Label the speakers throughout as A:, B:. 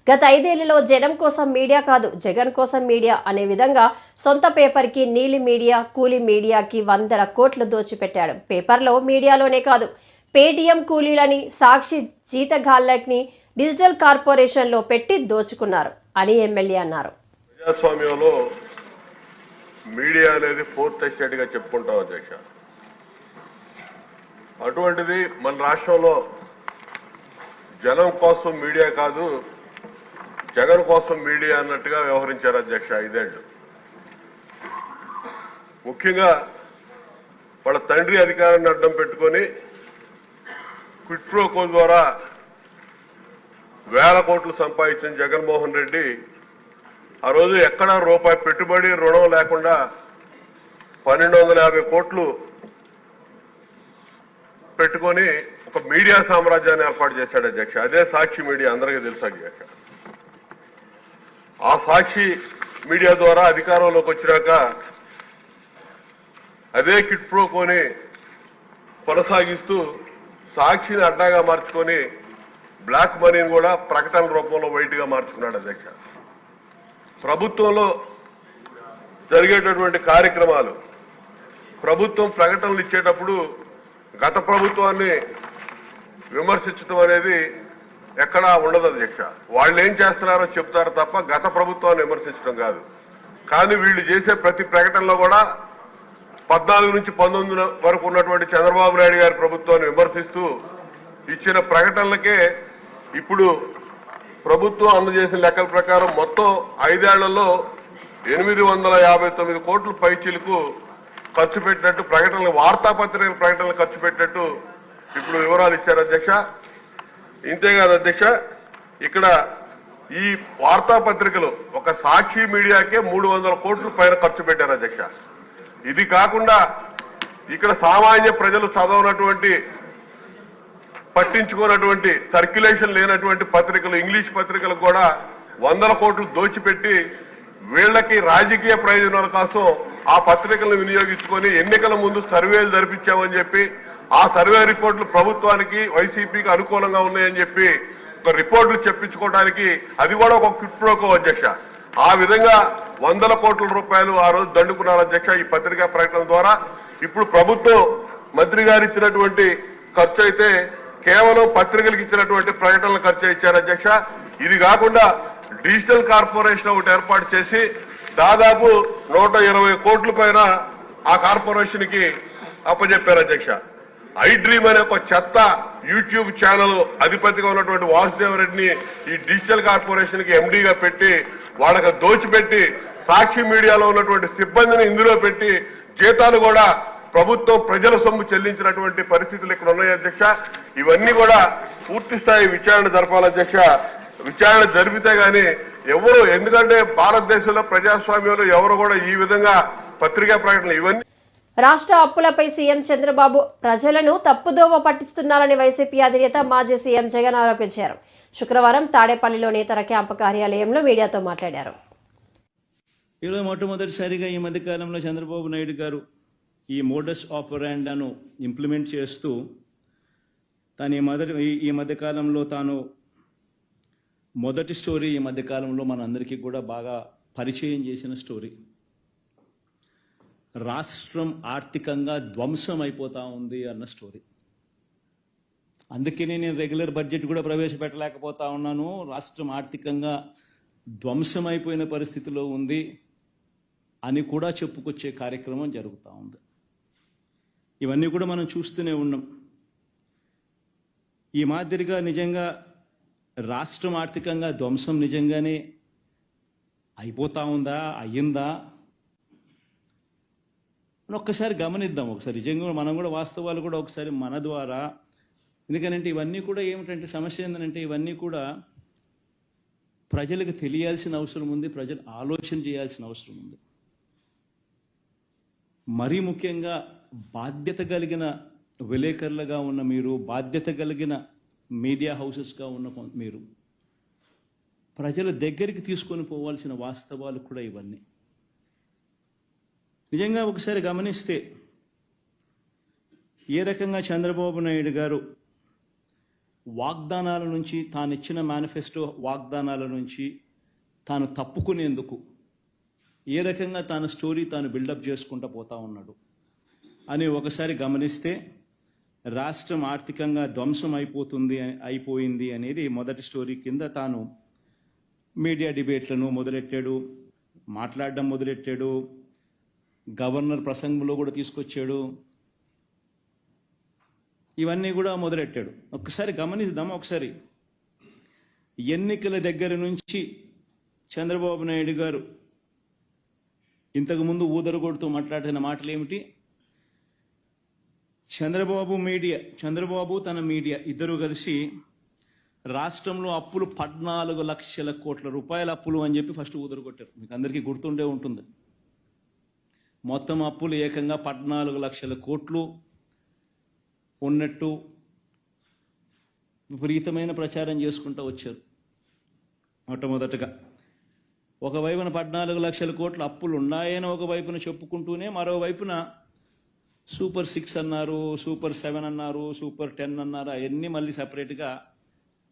A: గత 5 ఏళ్లలో జనం కోసం మీడియా కాదు, జగన్ కోసం మీడియా అనే విధంగా సొంత పేపర్కి నీలి మీడియా, కూలీ మీడియాకి వందల కోట్లు దోచిపెట్టాడు. పేపర్లో, మీడియాలోనే కాదు, పేటీఎం కూలీలని, సాక్షి జీతగాళ్లని డిజిటల్ కార్పొరేషన్లో పెట్టి దోచుకున్నారు అని ఎమ్మెల్యే అన్నారు.
B: ప్రజాస్వామ్యంలో మీడియా అనేది ఫోర్త్ ఎస్టేట్ గా చెప్పుకుంటాం అధ్యక్ష. అటువంటిది మన రాష్ట్రంలో జనం కోసం మీడియా కాదు, జగన్ కోసం మీడియా అన్నట్టుగా వ్యవహరించారు అధ్యక్ష 5 ఏళ్లు. ముఖ్యంగా వాళ్ళ తండ్రి అధికారాన్ని అడ్డం పెట్టుకొని క్విట్ ప్రో కో ద్వారా వేల కోట్లు సంపాదించిన జగన్మోహన్ రెడ్డి ఆ రోజు ఎక్కడా రూపాయి పెట్టుబడి రుణం లేకుండా 1250 కోట్లు పెట్టుకొని ఒక మీడియా సామ్రాజ్యాన్ని ఏర్పాటు చేశాడు అధ్యక్ష. అదే సాక్షి మీడియా, అందరికీ తెలుసు అధ్యక్ష. ఆ సాక్షి మీడియా ద్వారా అధికారంలోకి వచ్చినాక అదే కిట్ ప్రోకోని కొనసాగిస్తూ సాక్షిని అడ్డాగా మార్చుకొని బ్లాక్ మనీని కూడా ప్రకటన రూపంలో వైట్గా మార్చుకున్నాడు అధ్యక్ష. ప్రభుత్వంలో జరిగేటటువంటి కార్యక్రమాలు, ప్రభుత్వం ప్రకటనలు ఇచ్చేటప్పుడు గత ప్రభుత్వాన్ని విమర్శించడం అనేది ఎక్కడా ఉండదు అధ్యక్ష. వాళ్ళు ఏం చేస్తున్నారో చెప్తారు తప్ప గత ప్రభుత్వాన్ని విమర్శించడం కాదు. కానీ వీళ్ళు చేసే ప్రతి ప్రకటనలో కూడా 14 నుంచి 19 వరకు ఉన్నటువంటి చంద్రబాబు నాయుడు గారి ప్రభుత్వాన్ని విమర్శిస్తూ ఇచ్చిన ప్రకటనలకే ఇప్పుడు ప్రభుత్వం అందజేసిన లెక్కల ప్రకారం మొత్తం 5 ఏళ్లలో 859 కోట్ల పైచీలకు ఖర్చు పెట్టినట్టు ప్రకటనలు, వార్తాపత్రికల ప్రకటనలు ఖర్చు పెట్టినట్టు ఇప్పుడు వివరాలు ఇచ్చారు అధ్యక్ష. ఇంతేకాదు అధ్యక్ష, ఇక్కడ ఈ వార్తాపత్రికలు ఒక సాక్షి మీడియాకే 300 కోట్ల పైన ఖర్చు పెట్టారు అధ్యక్ష. ఇది కాకుండా ఇక్కడ సామాన్య ప్రజలు చదవనటువంటి, పట్టించుకున్నటువంటి, సర్క్యులేషన్ లేనటువంటి పత్రికలు, ఇంగ్లీష్ పత్రికలకు కూడా 100 కోట్లు దోచిపెట్టి వీళ్ళకి రాజకీయ ప్రయోజనాల కోసం ఆ పత్రికలను వినియోగించుకొని ఎన్నికల ముందు సర్వేలు జరిపించామని చెప్పి, ఆ సర్వే రిపోర్టులు ప్రభుత్వానికి, వైసీపీకి అనుకూలంగా ఉన్నాయని చెప్పి ఒక రిపోర్టులు చెప్పించుకోవడానికి అది కూడా ఒక క్విట్ ప్రోకో అధ్యక్ష. ఆ విధంగా 100 కోట్ల రూపాయలు ఆ రోజు దండుకున్నారు అధ్యక్ష ఈ పత్రికా ప్రకటన ద్వారా. ఇప్పుడు ప్రభుత్వం మంత్రి గారు ఇచ్చినటువంటి ఖర్చు అయితే కేవలం పత్రికలకు ఇచ్చినటువంటి ప్రకటనల ఖర్చు ఇచ్చారు అధ్యక్ష. ఇది కాకుండా డిజిటల్ కార్పొరేషన్ ఒకటి ఏర్పాటు చేసి దాదాపు 120 కోట్ల పైన ఆ కార్పొరేషన్ కి అప్పచెప్పారు అధ్యక్ష. ఐ డ్రీమ్ అనే ఒక చెత్త యూట్యూబ్ ఛానల్ అధిపతిగా ఉన్నటువంటి వాసుదేవ్ రెడ్డిని ఈ డిజిటల్ కార్పొరేషన్ కి ఎండీగా పెట్టి వాళ్ళకి దోచిపెట్టి సాక్షి మీడియాలో ఉన్నటువంటి సిబ్బందిని ఇందులో పెట్టి జీతాలు కూడా ప్రభుత్వం ప్రజల సొమ్ము చెల్లించినటువంటి పరిస్థితులు ఇక్కడ ఉన్నాయి అధ్యక్ష. ఇవన్నీ కూడా పూర్తి స్థాయి విచారణ జరపాలి అధ్యక్ష. విచారణ జరిపితే గానీ ఎవరు, ఎందుకంటే భారతదేశంలో ప్రజాస్వామ్యంలో ఎవరు కూడా ఈ విధంగా పత్రికా ప్రకటనలు ఇవన్నీ.
A: రాష్ట్ర అప్పులపై సీఎం చంద్రబాబు ప్రజలను తప్పుదోవ పట్టిస్తున్నారని వైసీపీ అధినేత మాజీ సీఎం జగన్ ఆరోపించారు. శుక్రవారం తాడేపల్లిలోని తన క్యాంపు కార్యాలయంలో మీడియాతో మాట్లాడారు.
C: ఈరోజు మొట్టమొదటిసారిగా ఈ మధ్యకాలంలో చంద్రబాబు నాయుడు గారు ఈ మోడస్ ఆపరాండాను ఇంప్లిమెంట్ చేస్తూ తాను ఈ మధ్యకాలంలో తాను మొదటి స్టోరీ ఈ మధ్యకాలంలో మనందరికీ కూడా బాగా పరిచయం చేసిన స్టోరీ. రాష్ట్రం ఆర్థికంగా ధ్వంసం అయిపోతా ఉంది అన్న స్టోరీ. అందుకనే నేను రెగ్యులర్ బడ్జెట్ కూడా ప్రవేశపెట్టలేకపోతా ఉన్నాను. రాష్ట్రం ఆర్థికంగా ధ్వంసం అయిపోయిన పరిస్థితిలో ఉంది అని కూడా చెప్పుకొచ్చే కార్యక్రమం జరుగుతూ ఉంది. ఇవన్నీ కూడా మనం చూస్తూనే ఉన్నాం. ఈ మాదిరిగా నిజంగా రాష్ట్రం ఆర్థికంగా ధ్వంసం నిజంగానే అయిపోతా ఉందా, అయ్యిందా అని ఒక్కసారి గమనిద్దాం. ఒకసారి నిజంగా మనం కూడా వాస్తవాలు కూడా ఒకసారి మన ద్వారా, ఎందుకనంటే ఇవన్నీ కూడా ఏమిటంటే సమస్య ఏంటంటే ఇవన్నీ కూడా ప్రజలకు తెలియాల్సిన అవసరం ఉంది, ప్రజలు ఆలోచన చేయాల్సిన అవసరం ఉంది. మరీ ముఖ్యంగా బాధ్యత కలిగిన విలేకరులుగా ఉన్న మీరు, బాధ్యత కలిగిన మీడియా హౌసెస్గా ఉన్న మీరు ప్రజల దగ్గరికి తీసుకొని పోవాల్సిన వాస్తవాలు కూడా ఇవన్నీ. నిజంగా ఒకసారి గమనిస్తే ఏ రకంగా చంద్రబాబు నాయుడు గారు వాగ్దానాల నుంచి, తాను ఇచ్చిన మేనిఫెస్టో వాగ్దానాల నుంచి తాను తప్పుకునేందుకు ఏ రకంగా తాను స్టోరీ తాను బిల్డప్ చేసుకుంటూ పోతా ఉన్నాడు అని ఒకసారి గమనిస్తే రాష్ట్రం ఆర్థికంగా ధ్వంసం అయిపోయింది అనేది మొదటి స్టోరీ కింద తాను మీడియా డిబేట్లను మొదలెట్టాడు, మాట్లాడడం మొదలెట్టాడు, గవర్నర్ ప్రసంగంలో కూడా తీసుకొచ్చాడు, ఇవన్నీ కూడా మొదలెట్టాడు. ఒక్కసారి గమనిద్దాం. ఒకసారి ఎన్నికల దగ్గర నుంచి చంద్రబాబు నాయుడు గారు ఇంతకుముందు ఊదరగొడుతూ మాట్లాడిన మాటలు ఏమిటి? చంద్రబాబు తన మీడియా ఇద్దరు కలిసి రాష్ట్రంలో అప్పులు 14 లక్షల కోట్ల రూపాయల అప్పులు అని చెప్పి ఫస్ట్ ఊదరగొట్టారు. మీకు అందరికీ గుర్తుండే ఉంటుంది. మొత్తం అప్పులు ఏకంగా 14 లక్షల కోట్లు ఉన్నట్టు విపరీతమైన ప్రచారం చేసుకుంటూ వచ్చారు. మొట్టమొదటగా ఒకవైపున 14 లక్షల కోట్ల అప్పులు ఉన్నాయని ఒకవైపున చెప్పుకుంటూనే మరోవైపున సూపర్ 6 అన్నారు, సూపర్ 7 అన్నారు, సూపర్ 10 అన్నారు. అవన్నీ మళ్ళీ సపరేట్గా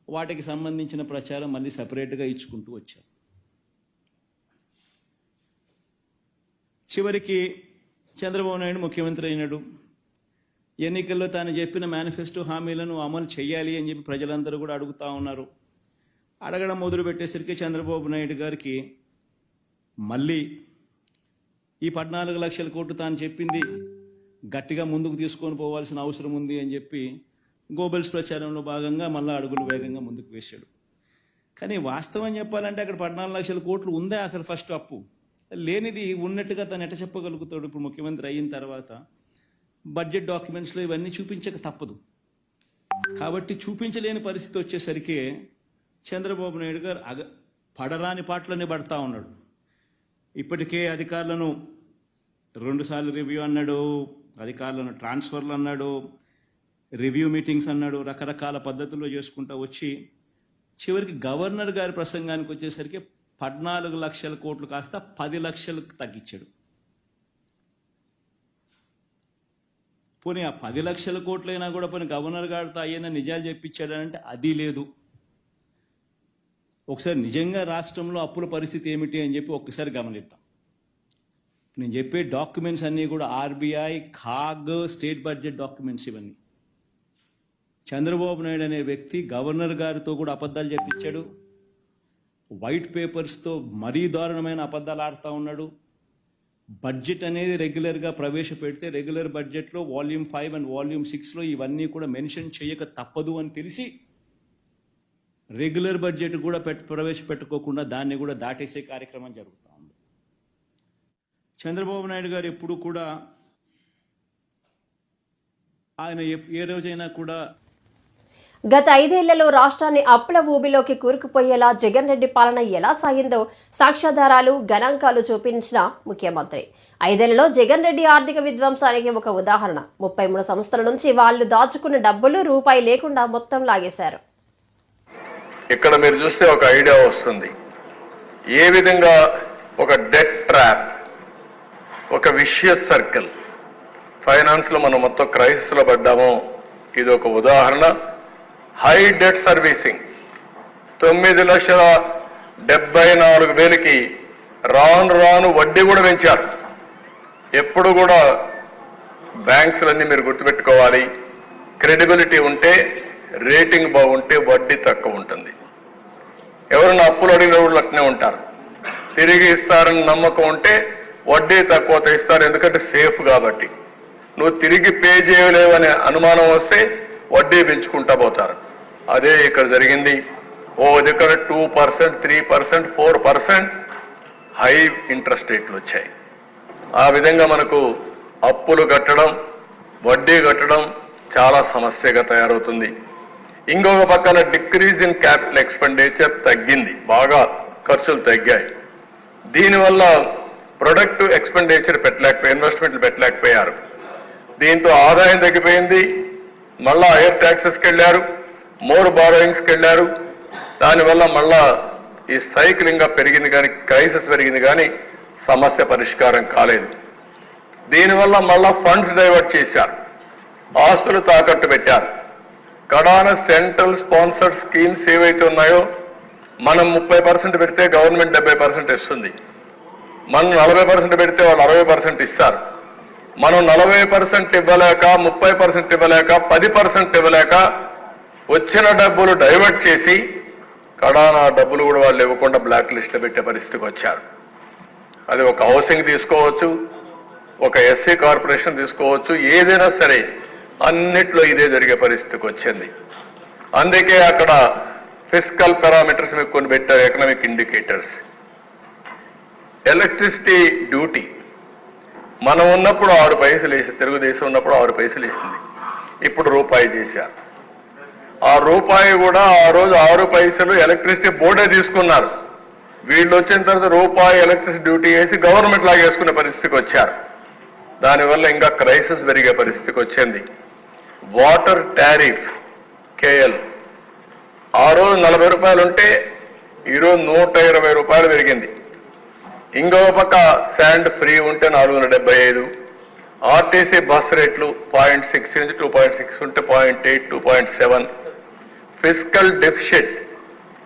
C: వాటికి సంబంధించిన ప్రచారం మళ్ళీ సపరేట్గా ఇచ్చుకుంటూ వచ్చారు. చివరికి చంద్రబాబు నాయుడు ముఖ్యమంత్రి అయినాడు. ఎన్నికల్లో తాను చెప్పిన మేనిఫెస్టో హామీలను అమలు చేయాలి అని చెప్పి ప్రజలందరూ కూడా అడుగుతూ ఉన్నారు. అడగడం మొదలు పెట్టేసరికి చంద్రబాబు నాయుడు గారికి మళ్ళీ ఈ 14 లక్షల కోట్లు తాను చెప్పింది గట్టిగా ముందుకు తీసుకొని పోవాల్సిన అవసరం ఉంది అని చెప్పి గోబెల్స్ ప్రచారంలో భాగంగా మళ్ళీ అడుగులు వేగంగా ముందుకు వేశాడు. కానీ వాస్తవం చెప్పాలంటే అక్కడ 14 లక్షల కోట్లు ఉందే అసలు ఫస్ట్ అప్పు లేనిది ఉన్నట్టుగా తను ఎట్ట చెప్పగలుగుతాడు? ఇప్పుడు ముఖ్యమంత్రి అయిన తర్వాత బడ్జెట్ డాక్యుమెంట్స్లో ఇవన్నీ చూపించక తప్పదు. కాబట్టి చూపించలేని పరిస్థితి వచ్చేసరికి చంద్రబాబు నాయుడు గారు పడరాని పాటలన్నీ పడతా ఉన్నాడు. ఇప్పటికే అధికారులను 2 సార్లు రివ్యూ అన్నాడు, అధికారులను ట్రాన్స్ఫర్లు అన్నాడు, రివ్యూ మీటింగ్స్ అన్నాడు, రకరకాల పద్ధతుల్లో చేసుకుంటూ వచ్చి చివరికి గవర్నర్ గారి ప్రసంగానికి వచ్చేసరికి 14 లక్షల కోట్లు కాస్త 10 లక్షలకు తగ్గించాడు. పోనీ ఆ 10 లక్షల కోట్లైనా కూడా పోనీ గవర్నర్ గారితో అయ్యన నిజాలు చెప్పించాడంటే అది లేదు. ఒకసారి నిజంగా రాష్ట్రంలో అప్పుల పరిస్థితి ఏమిటి అని చెప్పి ఒక్కసారి గమనిద్దాం. నేను చెప్పే డాక్యుమెంట్స్ అన్నీ కూడా ఆర్బీఐ, ఖాగ్, స్టేట్ బడ్జెట్ డాక్యుమెంట్స్. ఇవన్నీ చంద్రబాబు నాయుడు అనే వ్యక్తి గవర్నర్ గారితో కూడా అబద్ధాలు చెప్పించాడు. వైట్ పేపర్స్తో మరీ దారుణమైన అబద్ధాలు ఆడుతూ ఉన్నాడు. బడ్జెట్ అనేది రెగ్యులర్గా ప్రవేశపెడితే రెగ్యులర్ బడ్జెట్లో వాల్యూమ్ 5 అండ్ వాల్యూమ్ 6లో ఇవన్నీ కూడా మెన్షన్ చేయక తప్పదు అని తెలిసి రెగ్యులర్ బడ్జెట్ కూడా ప్రవేశపెట్టుకోకుండా దాన్ని కూడా దాటేసే కార్యక్రమం జరుగుతూ ఉంది. చంద్రబాబు నాయుడు గారు ఎప్పుడు కూడా ఆయన ఏ రోజైనా కూడా
A: గత 5 ఏళ్లలో రాష్ట్రాన్ని అప్పుల ఊబిలోకి కూరుకుపోయేలా జగన్ రెడ్డి పాలన ఎలా సాగిందో సాక్ష్యాధారాలు, గణాంకాలు చూపించిన ముఖ్యమంత్రి 5 ఏళ్లలో జగన్ రెడ్డి ఆర్థిక విధ్వంసానికి ఒక ఉదాహరణ. 33 సంస్థల నుంచి వాళ్ళు దాచుకున్న డబ్బులు రూపాయి లేకుండా మొత్తం లాగేశారు.
D: ఇక్కడ మీరు చూస్తే ఒక ఐడియా వస్తుంది. ఏ విధంగా ఒక డెట్ ట్రాప్, ఒక విషియస్ సర్కిల్ ఫైనాన్స్లో మనం మొత్తం క్రైసిస్లో పడ్డామో ఇది ఒక ఉదాహరణ. హై డెట్ సర్వీసింగ్ 9,74,000కి రాను వడ్డీ కూడా పెంచారు. ఎప్పుడు కూడా బ్యాంక్స్లన్నీ మీరు గుర్తుపెట్టుకోవాలి, క్రెడిబిలిటీ ఉంటే, రేటింగ్ బాగుంటే వడ్డీ తక్కువ ఉంటుంది. ఎవరైనా అప్పులు అడిగిన వాళ్ళు అట్నే ఉంటారు. తిరిగి ఇస్తారని నమ్మకం ఉంటే వడ్డీ తక్కువ ఇస్తారు, ఎందుకంటే సేఫ్ కాబట్టి. నువ్వు తిరిగి పే చేయలేవనే అనుమానం వస్తే వడ్డీ పెంచుకుంటా పోతారు. అదే ఇక్కడ జరిగింది. ఓ దగ్గర 2%, 3%, 4% హై ఇంట్రెస్ట్ రేట్లు వచ్చాయి. ఆ విధంగా మనకు అప్పులు కట్టడం, వడ్డీ కట్టడం చాలా సమస్యగా తయారవుతుంది. ఇంకొక పక్కన డిక్రీజ్ ఇన్ క్యాపిటల్ ఎక్స్పెండిచర్ తగ్గింది, బాగా ఖర్చులు తగ్గాయి. దీనివల్ల ప్రొడక్టివ్ ఎక్స్పెండిచర్ ఇన్వెస్ట్మెంట్లు పెట్టలేకపోయారు. దీంతో ఆదాయం తగ్గిపోయింది. మళ్ళా హైయర్ ట్యాక్సెస్కి వెళ్ళారు, మోర్ బారోయింగ్స్కి వెళ్ళారు. దానివల్ల మళ్ళా ఈ సైక్లింగ్గా పెరిగింది కానీ, క్రైసిస్ పెరిగింది కానీ సమస్య పరిష్కారం కాలేదు. దీనివల్ల మళ్ళా ఫండ్స్ డైవర్ట్ చేశారు, ఆస్తులు తాకట్టు పెట్టారు. కడాన సెంట్రల్ స్పాన్సర్డ్ స్కీమ్స్ ఏవైతే ఉన్నాయో మనం 30% పెడితే గవర్నమెంట్ 70% ఇస్తుంది. మనం 40% పెడితే వాళ్ళు 60% ఇస్తారు. మనం 40% ఇవ్వలేక 30% ఇవ్వలేక 10% ఇవ్వలేక వచ్చిన డబ్బులు డైవర్ట్ చేసి కడాన డబ్బులు కూడా వాళ్ళు ఇవ్వకుండా బ్లాక్ లిస్ట్లో పెట్టే పరిస్థితికి వచ్చారు. అది ఒక హౌసింగ్ తీసుకోవచ్చు, ఒక ఎస్సీ కార్పొరేషన్ తీసుకోవచ్చు, ఏదైనా సరే అన్నిట్లో ఇదే జరిగే పరిస్థితికి వచ్చింది. అందుకే అక్కడ ఫిస్కల్ పారామీటర్స్ మీకు కొన్ని పెట్టారు, ఎకనామిక్ ఇండికేటర్స్. ఎలక్ట్రిసిటీ డ్యూటీ మనం ఉన్నప్పుడు 6 పైసలు వేసి, తెలుగుదేశం ఉన్నప్పుడు 6 పైసలు వేసింది, ఇప్పుడు రూపాయి చేశారు. ఆ రూపాయి కూడా ఆ రోజు 6 పైసలు ఎలక్ట్రిసిటీ బోర్డే తీసుకున్నారు. వీళ్ళు వచ్చిన తర్వాత రూపాయి ఎలక్ట్రిసిటీ డ్యూటీ వేసి గవర్నమెంట్ లాగా వేసుకునే పరిస్థితికి వచ్చారు. దానివల్ల ఇంకా క్రైసిస్ పెరిగే పరిస్థితికి వచ్చింది. వాటర్ టారిఫ్ కేఎల్ ఆ రోజు 40 రూపాయలు ఉంటే ఈరోజు 120 రూపాయలు పెరిగింది. ఇంకో పక్క శాండ్ ఫ్రీ ఉంటే 475, ఆర్టీసీ బస్ రేట్లు 0.6 నుంచి 2.6 ఉంటే 0.8, 2.7. ఫిస్కల్ డెఫిషిట్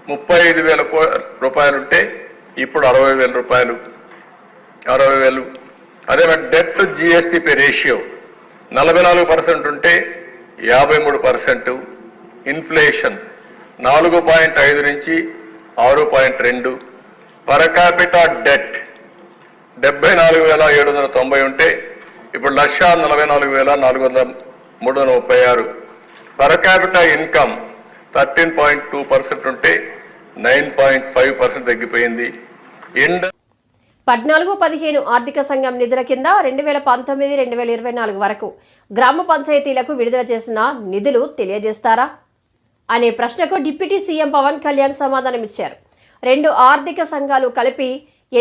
D: 35,000 రూపాయలు ఉంటే ఇప్పుడు 60,000 రూపాయలు, 60,000. అదే డెట్ టు జిఎస్టిపి రేషియో 44% ఉంటే 53%. ఇన్ఫ్లేషన్ 4.5 నుంచి 6.2. పర్ క్యాపిటా డెట్ 74,790 ఉంటే ఇప్పుడు 1,44,336. పర్ క్యాపిటా ఇన్కమ్ 13.2% ఉంటే 9.5% తగ్గిపోయింది.
A: 14-15 ఆర్థిక సంఘం నిధుల కింద 2019-2024 వరకు గ్రామ పంచాయతీలకు విడుదల చేసిన నిధులు తెలియజేస్తారా అనే ప్రశ్నకు డిప్యూటీ సీఎం పవన్ కళ్యాణ్ సమాధానమిచ్చారు. 2 ఆర్థిక సంఘాలు కలిపి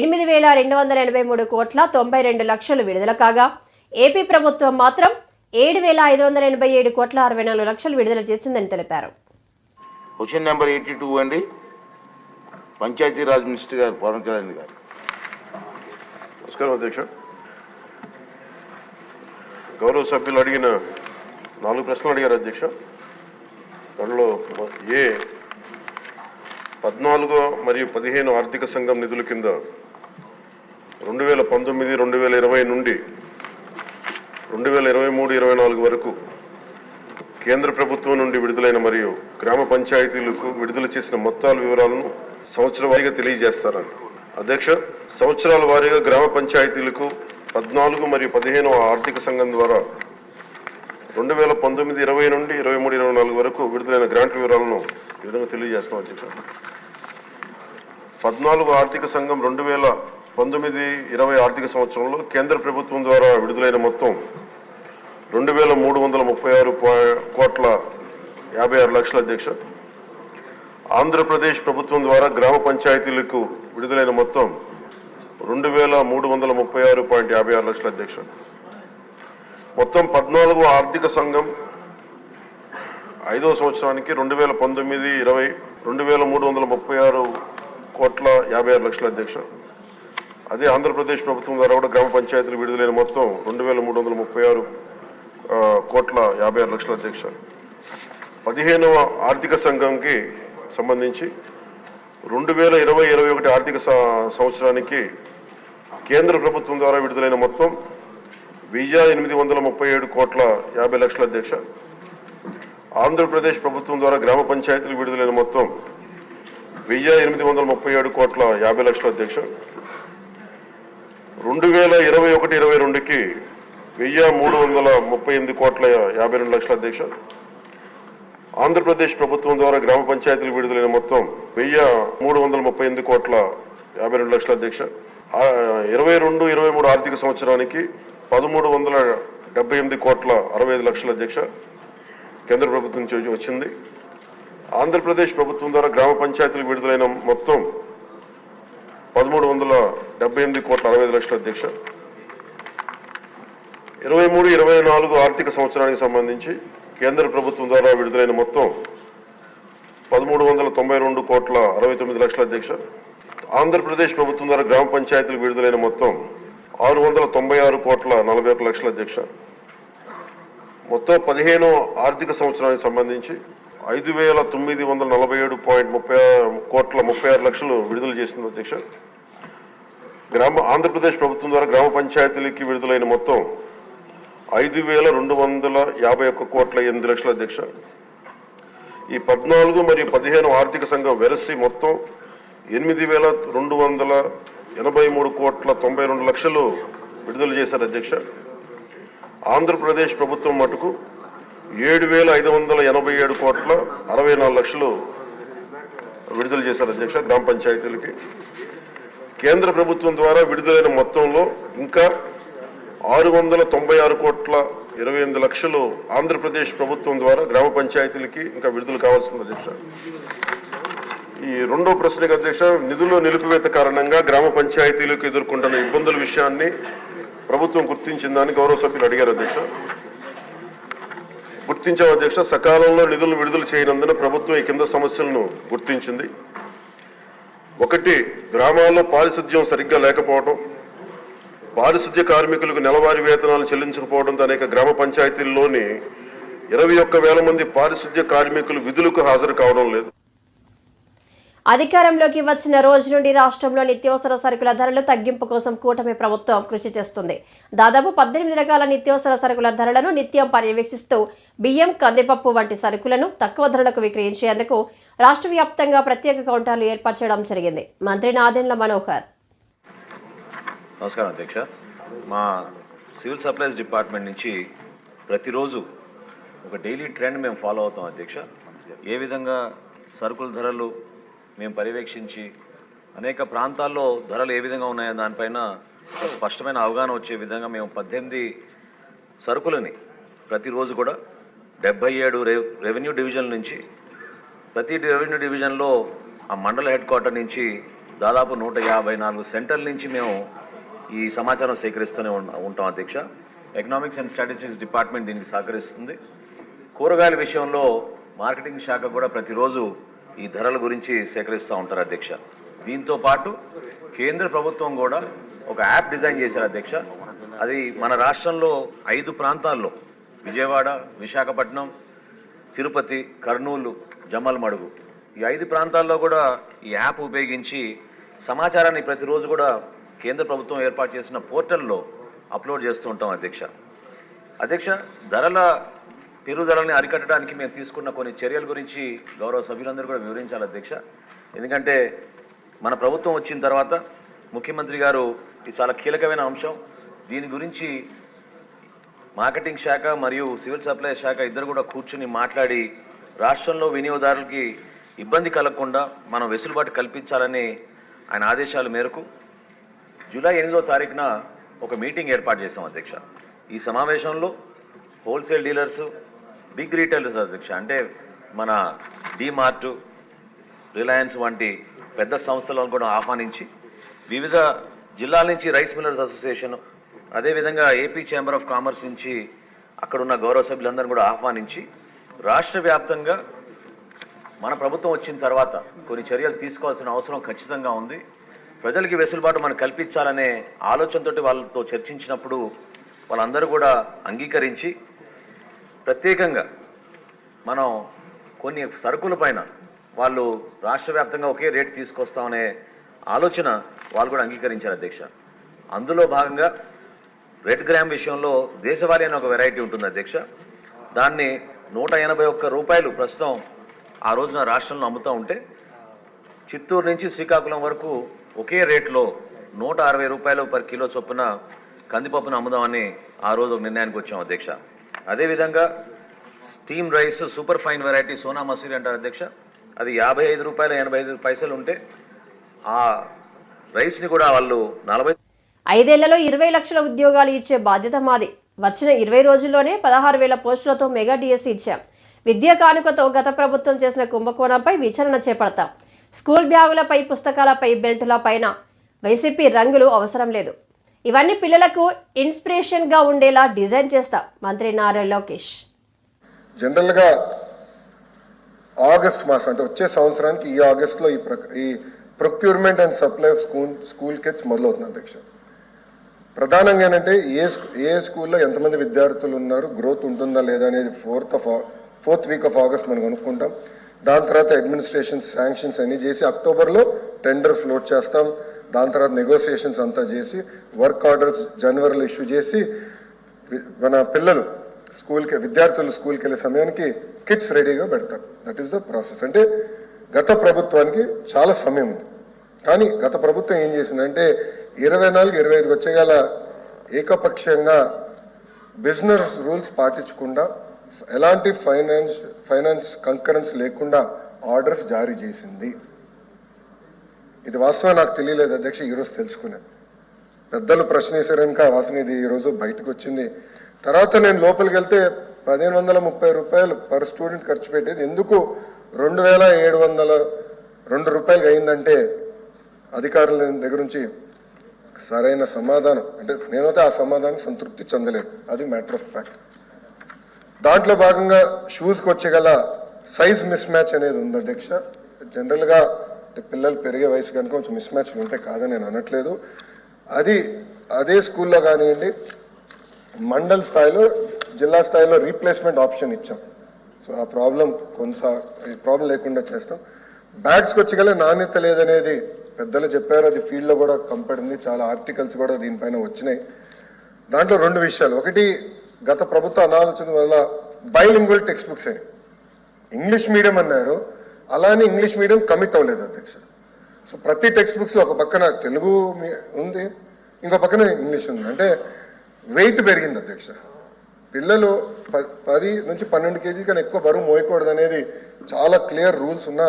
A: 8,283 కోట్ల 92 లక్షలు విడుదల కాగా ఏపీ ప్రభుత్వం మాత్రం 7,587 కోట్ల 64 లక్షలు విడుదల చేసిందని తెలిపారు.
E: క్వశ్చన్ నెంబర్ 82 అండి, పంచాయతీరాజ్ మినిస్టర్ గారు పవన్ కళ్యాణ్ గారు.
B: నమస్కారం అధ్యక్ష. గౌరవ సభ్యులు అడిగిన 4 ప్రశ్నలు అడిగారు అధ్యక్ష. దానిలో 14 మరియు 15 ఆర్థిక సంఘం నిధుల కింద 2019-2020 నుండి 2023-24 వరకు కేంద్ర ప్రభుత్వం నుండి విడుదలైన మరియు గ్రామ పంచాయతీలకు విడుదల చేసిన మొత్తాల వివరాలను సంవత్సర వారీగా తెలియజేస్తారని. అధ్యక్ష, సంవత్సరాల వారీగా గ్రామ పంచాయతీలకు 14 మరియు 15 ఆర్థిక సంఘం ద్వారా 2019-20 నుండి 23-24 వరకు విడుదలైన గ్రాంట్ వివరాలను ఈ విధంగా తెలియజేస్తున్నాం అధ్యక్ష. 14 ఆర్థిక సంఘం 2019-20 ఆర్థిక సంవత్సరంలో కేంద్ర ప్రభుత్వం ద్వారా విడుదలైన మొత్తం 2,336 కోట్ల 56 లక్షల అధ్యక్ష. ఆంధ్రప్రదేశ్ ప్రభుత్వం ద్వారా గ్రామ పంచాయతీలకు విడుదలైన మొత్తం 2,336.56 లక్షల అధ్యక్ష. మొత్తం 14 ఆర్థిక సంఘం 5వ సంవత్సరానికి 2019-20 2,336 కోట్ల 56 లక్షల అధ్యక్ష. అదే ఆంధ్రప్రదేశ్ ప్రభుత్వం ద్వారా కూడా గ్రామ పంచాయతీలు విడుదలైన మొత్తం 2,336 కోట్ల 56 లక్షల అధ్యక్ష. 15వ ఆర్థిక సంఘంకి సంబంధించి 2020-21 ఆర్థిక సంవత్సరానికి కేంద్ర ప్రభుత్వం ద్వారా విడుదలైన మొత్తం 1,837 కోట్ల 50 లక్షల అధ్యక్ష. ఆంధ్రప్రదేశ్ ప్రభుత్వం ద్వారా గ్రామ పంచాయతీలు విడుదలైన మొత్తం 1,837 కోట్ల 50 లక్షల అధ్యక్ష. 2021-22కి 1,338 కోట్ల 52 లక్షల అధ్యక్ష. ఆంధ్రప్రదేశ్ ప్రభుత్వం ద్వారా గ్రామ పంచాయతీలు విడుదలైన మొత్తం 1,338 కోట్ల 52 లక్షల అధ్యక్ష. 22-23 ఆర్థిక సంవత్సరానికి 1,378 కోట్ల 65 లక్షల అధ్యక్ష కేంద్ర ప్రభుత్వం నుంచి వచ్చింది. ఆంధ్రప్రదేశ్ ప్రభుత్వం ద్వారా గ్రామ పంచాయతీలు విడుదలైన మొత్తం 1,378 కోట్ల 65 లక్షల అధ్యక్ష. 23-24 ఆర్థిక సంవత్సరానికి సంబంధించి కేంద్ర ప్రభుత్వం ద్వారా విడుదలైన మొత్తం 1,392 కోట్ల 69 లక్షల అధ్యక్ష. ఆంధ్రప్రదేశ్ ప్రభుత్వం ద్వారా గ్రామ పంచాయతీలకు విడుదలైన మొత్తం 696 కోట్ల 41 లక్షల అధ్యక్ష.
F: మొత్తం 15వ ఆర్థిక సంవత్సరానికి సంబంధించి 5,947.36 లక్షలు విడుదల చేసింది అధ్యక్ష. ఆంధ్రప్రదేశ్ ప్రభుత్వం ద్వారా గ్రామ పంచాయతీలకి విడుదలైన మొత్తం 5,251.8 లక్షల అధ్యక్ష. ఈ 14 మరియు 15 ఆర్థిక సంఘం వెరసి మొత్తం 8,283.92 లక్షలు విడుదల చేశారు అధ్యక్ష. ఆంధ్రప్రదేశ్ ప్రభుత్వం మటుకు 7,587.64 లక్షలు విడుదల చేశారు అధ్యక్ష గ్రామ పంచాయతీలకి. కేంద్ర ప్రభుత్వం ద్వారా విడుదలైన మొత్తంలో ఇంకా 696.28 లక్షలు ఆంధ్రప్రదేశ్ ప్రభుత్వం ద్వారా గ్రామ పంచాయతీలకి ఇంకా విడుదల కావాల్సింది అధ్యక్ష. ఈ రెండో ప్రశ్నకు అధ్యక్ష, నిధుల నిలిపివేత కారణంగా గ్రామ పంచాయతీలకు ఎదుర్కొంటున్న ఇబ్బందుల విషయాన్ని ప్రభుత్వం గుర్తించిందని గౌరవ సభ్యులు అడిగారు అధ్యక్ష. గుర్తించాం అధ్యక్ష. సకాలంలో నిధులు విడుదల చేయనందున ప్రభుత్వం ఈ కింద సమస్యలను గుర్తించింది. 1, గ్రామాల్లో పారిశుద్ధ్యం సరిగ్గా లేకపోవడం, పారిశుద్ధ్య కార్మికులకు నెలవారీ వేతనాలు చెల్లించకపోవడంతో అనేక గ్రామ పంచాయతీల్లోని 21,000 మంది పారిశుద్ధ్య కార్మికులు విధులకు హాజరు కావడం లేదు.
A: అధికారంలోకి వచ్చిన రోజు నుండి రాష్ట్రంలో నిత్యావసర సరుకుల ధరలు తగ్గింపు కోసం కూటమి ప్రభుత్వం కృషి చేస్తుంది. దాదాపు 18 రకాల నిత్యావసర సరుకుల ధరలను నిత్యం పర్యవేక్షిస్తూ బియ్యం, కందిపప్పు వంటి సరుకులను తక్కువ ధరలకు విక్రయించేందుకు రాష్ట్ర వ్యాప్తంగా ప్రత్యేక కౌంటర్లు ఏర్పాటు చేయడం జరిగింది. మంత్రి నాదెండ్ల మనోహర్.
G: నమస్కారం అధ్యక్ష. మా సివిల్ సప్లైస్ డిపార్ట్మెంట్ నుంచి ప్రతిరోజు ఒక డైలీ ట్రెండ్ మేము ఫాలో అవుతాం అధ్యక్ష. ఏ విధంగా సరుకుల ధరలు మేము పర్యవేక్షించి అనేక ప్రాంతాల్లో ధరలు ఏ విధంగా ఉన్నాయో దానిపైన స్పష్టమైన అవగాహన వచ్చే విధంగా మేము 18 సరుకులని ప్రతిరోజు కూడా 77 రెవెన్యూ డివిజన్ నుంచి, ప్రతి రెవెన్యూ డివిజన్లో ఆ మండల హెడ్ క్వార్టర్ నుంచి దాదాపు 154 సెంటర్ల నుంచి మేము ఈ సమాచారం సేకరిస్తూనే ఉంటాం అధ్యక్ష. ఎకనామిక్స్ అండ్ స్టాటిస్టిక్స్ డిపార్ట్మెంట్ దీనికి సహకరిస్తుంది. కూరగాయల విషయంలో మార్కెటింగ్ శాఖ కూడా ప్రతిరోజు ఈ ధరల గురించి సేకరిస్తూ ఉంటారు అధ్యక్ష. దీంతో పాటు కేంద్ర ప్రభుత్వం కూడా ఒక యాప్ డిజైన్ చేశారు అధ్యక్ష. అది మన రాష్ట్రంలో 5 ప్రాంతాల్లో విజయవాడ, విశాఖపట్నం, తిరుపతి, కర్నూలు, జమ్మలమడుగు ఈ 5 ప్రాంతాల్లో కూడా ఈ యాప్ ఉపయోగించి సమాచారాన్ని ప్రతిరోజు కూడా కేంద్ర ప్రభుత్వం ఏర్పాటు చేసిన పోర్టల్లో అప్లోడ్ చేస్తూ ఉంటాం అధ్యక్ష. ధరల పెరుగుదలని అరికట్టడానికి మేము తీసుకున్న కొన్ని చర్యల గురించి గౌరవ సభ్యులందరూ కూడా వివరించాలి అధ్యక్ష. ఎందుకంటే మన ప్రభుత్వం వచ్చిన తర్వాత ముఖ్యమంత్రి గారు ఇది చాలా కీలకమైన అంశం. దీని గురించి మార్కెటింగ్ శాఖ మరియు సివిల్ సప్లై శాఖ ఇద్దరు కూడా కూర్చుని మాట్లాడి రాష్ట్రంలో వినియోగదారులకి ఇబ్బంది కలగకుండా మనం వెసులుబాటు కల్పించాలని ఆయన ఆదేశాల మేరకు జూలై 8వ తారీఖున ఒక మీటింగ్ ఏర్పాటు చేశాం అధ్యక్ష. ఈ సమావేశంలో హోల్సేల్ డీలర్స్, బిగ్ రీటైలర్స్ అధ్యక్ష, అంటే మన డిమార్ట్, రిలయన్స్ వంటి పెద్ద సంస్థలను కూడా ఆహ్వానించి వివిధ జిల్లాల నుంచి రైస్ మిల్లర్స్ అసోసియేషన్, అదేవిధంగా ఏపీ ఛాంబర్ ఆఫ్ కామర్స్ నుంచి అక్కడున్న గౌరవ సభ్యులందరినీ కూడా ఆహ్వానించి రాష్ట్ర వ్యాప్తంగా మన ప్రభుత్వం వచ్చిన తర్వాత కొన్ని చర్యలు తీసుకోవాల్సిన అవసరం ఖచ్చితంగా ఉంది. ప్రజలకి వెసులుబాటు మనం కల్పించాలనే ఆలోచనతోటి వాళ్ళతో చర్చించినప్పుడు వాళ్ళందరూ కూడా అంగీకరించి ప్రత్యేకంగా మనం కొన్ని సరుకుల పైన వాళ్ళు రాష్ట్ర వ్యాప్తంగా ఒకే రేటు తీసుకొస్తామనే ఆలోచన వాళ్ళు కూడా అంగీకరించారు అధ్యక్ష. అందులో భాగంగా రెడ్ గ్రామ్ విషయంలో దేశవాళీ అనే ఒక వెరైటీ ఉంటుంది అధ్యక్ష. దాన్ని 181 రూపాయలు ప్రస్తుతం ఆ రోజున రాష్ట్రంలో అమ్ముతూ ఉంటే చిత్తూరు నుంచి శ్రీకాకుళం వరకు ఒకే రేట్లో 160 రూపాయలు పర్ కిలో చొప్పున కందిపప్పును అమ్ముదామని ఆ రోజు ఒక నిర్ణయానికి వచ్చాం అధ్యక్ష. అదేవిధంగా steam rice super fine variety Sona Masuri అంటారు అధ్యక్ష. అది 55 రూపాయలు 85 పైసలు ఉంటే ఆ రైస్ని కూడా వాళ్ళు
A: 5 ఏళ్లలో 20 లక్షల ఉద్యోగాలు ఇచ్చే బాధ్యత మాది. వచ్చిన 20 రోజుల్లోనే 16,000 పోస్టులతో మెగా డిఎస్సీ ఇచ్చాం. విద్యా కానుకతో గత ప్రభుత్వం చేసిన కుంభకోణంపై విచారణ చేపడతాం. స్కూల్ బ్యాగులపై, పుస్తకాలపై, బెల్టుల పైన వైసీపీ రంగులు అవసరం లేదు. ఇవన్నీ పిల్లలకు ఇన్స్పిరేషన్గా ఉండేలా డిజైన్ చేస్తాం. మంత్రి నారా లోకేష్.
H: జనరల్గా ఆగస్ట్ మాసం అంటే వచ్చే సంవత్సరానికి ఈ ఆగస్టులో ఈ procurement and supply of school kits మొదలవుతుంది అధ్యక్ష. ప్రధానంగా ఏంటంటే ఏ స్కూల్లో ఎంతమంది విద్యార్థులు ఉన్నారు, గ్రోత్ ఉంటుందా లేదా అనేది 4th వీక్ ఆఫ్ ఆగస్ట్ మనం కనుక్కుంటాం. దాని తర్వాత అడ్మినిస్ట్రేషన్ శాంక్షన్స్ అన్ని చేసి అక్టోబర్లో టెండర్ ఫ్లోట్ చేస్తాం. దాని తర్వాత నెగోసియేషన్స్ అంతా చేసి వర్క్ ఆర్డర్స్ జనవరిలో ఇష్యూ చేసి మన పిల్లలు విద్యార్థులు స్కూల్కి వెళ్ళే సమయానికి కిట్స్ రెడీగా పెడతారు. That is the process. అంటే గత ప్రభుత్వానికి చాలా సమయం ఉంది. కానీ గత ప్రభుత్వం ఏం చేసిందంటే 24-25 వచ్చేగల ఏకపక్షంగా బిజినెస్ రూల్స్ పాటించకుండా ఎలాంటి ఫైనాన్స్ కంకరెన్స్ లేకుండా ఆర్డర్స్ జారీ చేసింది. ఇది వాస్తవం నాకు తెలియలేదు అధ్యక్ష, ఈరోజు తెలుసుకున్నాను. పెద్దలు ప్రశ్న వేశారనుక వాసన ఇది ఈరోజు బయటకు వచ్చింది. తర్వాత నేను లోపలికి వెళ్తే 1530 రూపాయలు పర్ స్టూడెంట్ ఖర్చు పెట్టేది ఎందుకు 2702 రూపాయలు అయిందంటే అధికారుల దగ్గర నుంచి సరైన సమాధానం, అంటే నేనైతే ఆ సమాధానం సంతృప్తి చెందలేదు. అది మ్యాటర్ ఆఫ్ ఫ్యాక్ట్. దాంట్లో భాగంగా షూస్కి వచ్చేగల సైజ్ మిస్ మ్యాచ్ అనేది ఉంది అధ్యక్ష. జనరల్గా పిల్లలు పెరిగే వయసు కనుక కొంచెం మిస్ మ్యాచ్లు ఉంటే కాదని నేను అనట్లేదు. అదే స్కూల్లో కానివ్వండి, మండల్ స్థాయిలో జిల్లా స్థాయిలో రీప్లేస్మెంట్ ఆప్షన్ ఇచ్చాం. సో ఆ ప్రాబ్లం ప్రాబ్లం లేకుండా చేస్తాం. బ్యాగ్స్కి వచ్చేగల నాణ్యత లేదనేది పెద్దలు చెప్పారు, అది ఫీల్డ్లో కూడా కంపడింది. చాలా ఆర్టికల్స్ కూడా దీనిపైన వచ్చినాయి. దాంట్లో 2 విషయాలు. ఒకటి, గత ప్రభుత్వ అనాలోచన వల్ల బైలింగ్వల్ టెక్స్ట్ బుక్స్ అని ఇంగ్లీష్ మీడియం అన్నారు, అలానే ఇంగ్లీష్ మీడియం కమిట్ అవ్వలేదు అధ్యక్ష. సో ప్రతి టెక్స్ట్ బుక్స్లో ఒక పక్కన తెలుగు ఉంది, ఇంకో పక్కన ఇంగ్లీష్ ఉంది. అంటే వెయిట్ పెరిగింది అధ్యక్ష. పిల్లలు 10 నుంచి 12 కేజీ కన్నా ఎక్కువ బరువు మోయకూడదు అనేది చాలా క్లియర్ రూల్స్ ఉన్నా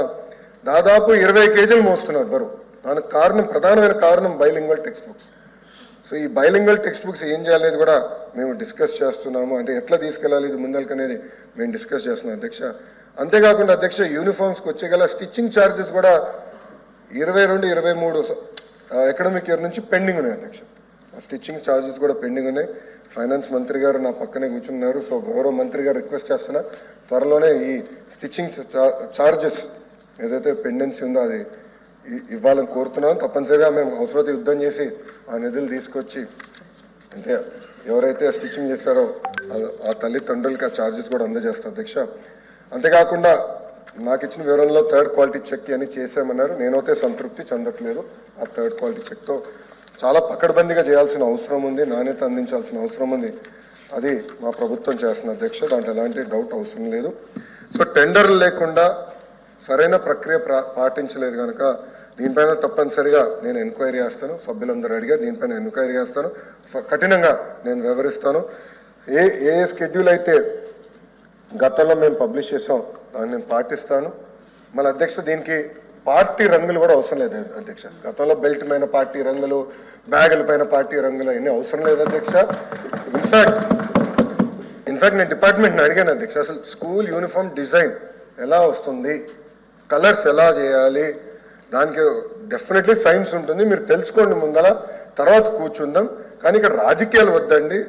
H: దాదాపు 20 కేజీలు మోస్తున్నారు బరువు. దానికి ప్రధానమైన కారణం బైలింగ్వల్ టెక్స్ట్ బుక్స్. సో ఈ బైలింగ్వల్ టెక్స్ట్ బుక్స్ ఏం చేయాలనేది కూడా మేము డిస్కస్ చేస్తున్నాము. అంటే ఎట్లా తీసుకెళ్ళాలి ఇది ముందలకనేది మేము డిస్కస్ చేస్తున్నాం అధ్యక్ష. అంతేకాకుండా అధ్యక్ష, యూనిఫామ్స్కి వచ్చేగల స్టిచ్చింగ్ ఛార్జెస్ కూడా 22-23 అకాడమిక్ ఇయర్ నుంచి పెండింగ్ ఉన్నాయి అధ్యక్ష. స్టిచ్చింగ్ ఛార్జెస్ కూడా పెండింగ్ ఉన్నాయి. ఫైనాన్స్ మంత్రి గారు నా పక్కనే కూర్చున్నారు. సో గౌరవ మంత్రి గారు రిక్వెస్ట్ చేస్తున్నా, త్వరలోనే ఈ స్టిచ్చింగ్ ఛార్జెస్ ఏదైతే పెండెన్సీ ఉందో అది ఇవ్వాలని కోరుతున్నాను. తప్పనిసరిగా మేము అవసరమైతే యుద్ధం చేసి ఆ నిధులు తీసుకొచ్చి, అంటే ఎవరైతే స్టిచ్చింగ్ చేస్తారో ఆ తల్లిదండ్రులకి ఆ ఛార్జెస్ కూడా అందజేస్తాం అధ్యక్ష. అంతేకాకుండా నాకు ఇచ్చిన వివరంలో 3rd క్వాలిటీ చెక్ అని చేసామన్నారు. నేనైతే సంతృప్తి చెందట్లేదు. ఆ 3rd క్వాలిటీ చెక్తో చాలా పకడ్బందీగా చేయాల్సిన అవసరం ఉంది, నాణ్యత అందించాల్సిన అవసరం ఉంది. అది మా ప్రభుత్వం చేస్తున్న అధ్యక్ష, దాంట్లో ఎలాంటి డౌట్ అవసరం లేదు. సో టెండర్లు లేకుండా సరైన ప్రక్రియ పాటించలేదు కనుక దీనిపైన తప్పనిసరిగా నేను ఎంక్వైరీ చేస్తాను. సభ్యులందరూ అడిగారు, దీనిపైన ఎంక్వైరీ చేస్తాను, కఠినంగా నేను వివరిస్తాను. ఏ షెడ్యూల్ అయితే గతంలో మేము పబ్లిష్ చేసాం దాన్ని నేను పాటిస్తాను. మళ్ళీ అధ్యక్ష, దీనికి పార్టీ రంగులు కూడా అవసరం లేదు అధ్యక్ష. గతంలో బెల్ట్ పైన పార్టీ రంగులు, బ్యాగుల పైన పార్టీ రంగులు అన్నీ అవసరం లేదు అధ్యక్ష. ఇన్ఫాక్ట్ నేను డిపార్ట్మెంట్ని అడిగాను అధ్యక్ష, అసలు స్కూల్ యూనిఫామ్ డిజైన్ ఎలా వస్తుంది, కలర్స్ ఎలా చేయాలి, దానికి డెఫినెట్లీ సైన్స్ ఉంటుంది, మీరు తెలుసుకోండి ముందర, తర్వాత కూర్చుందాం. కానీ ఇక్కడ రాజకీయాలు వద్దండి.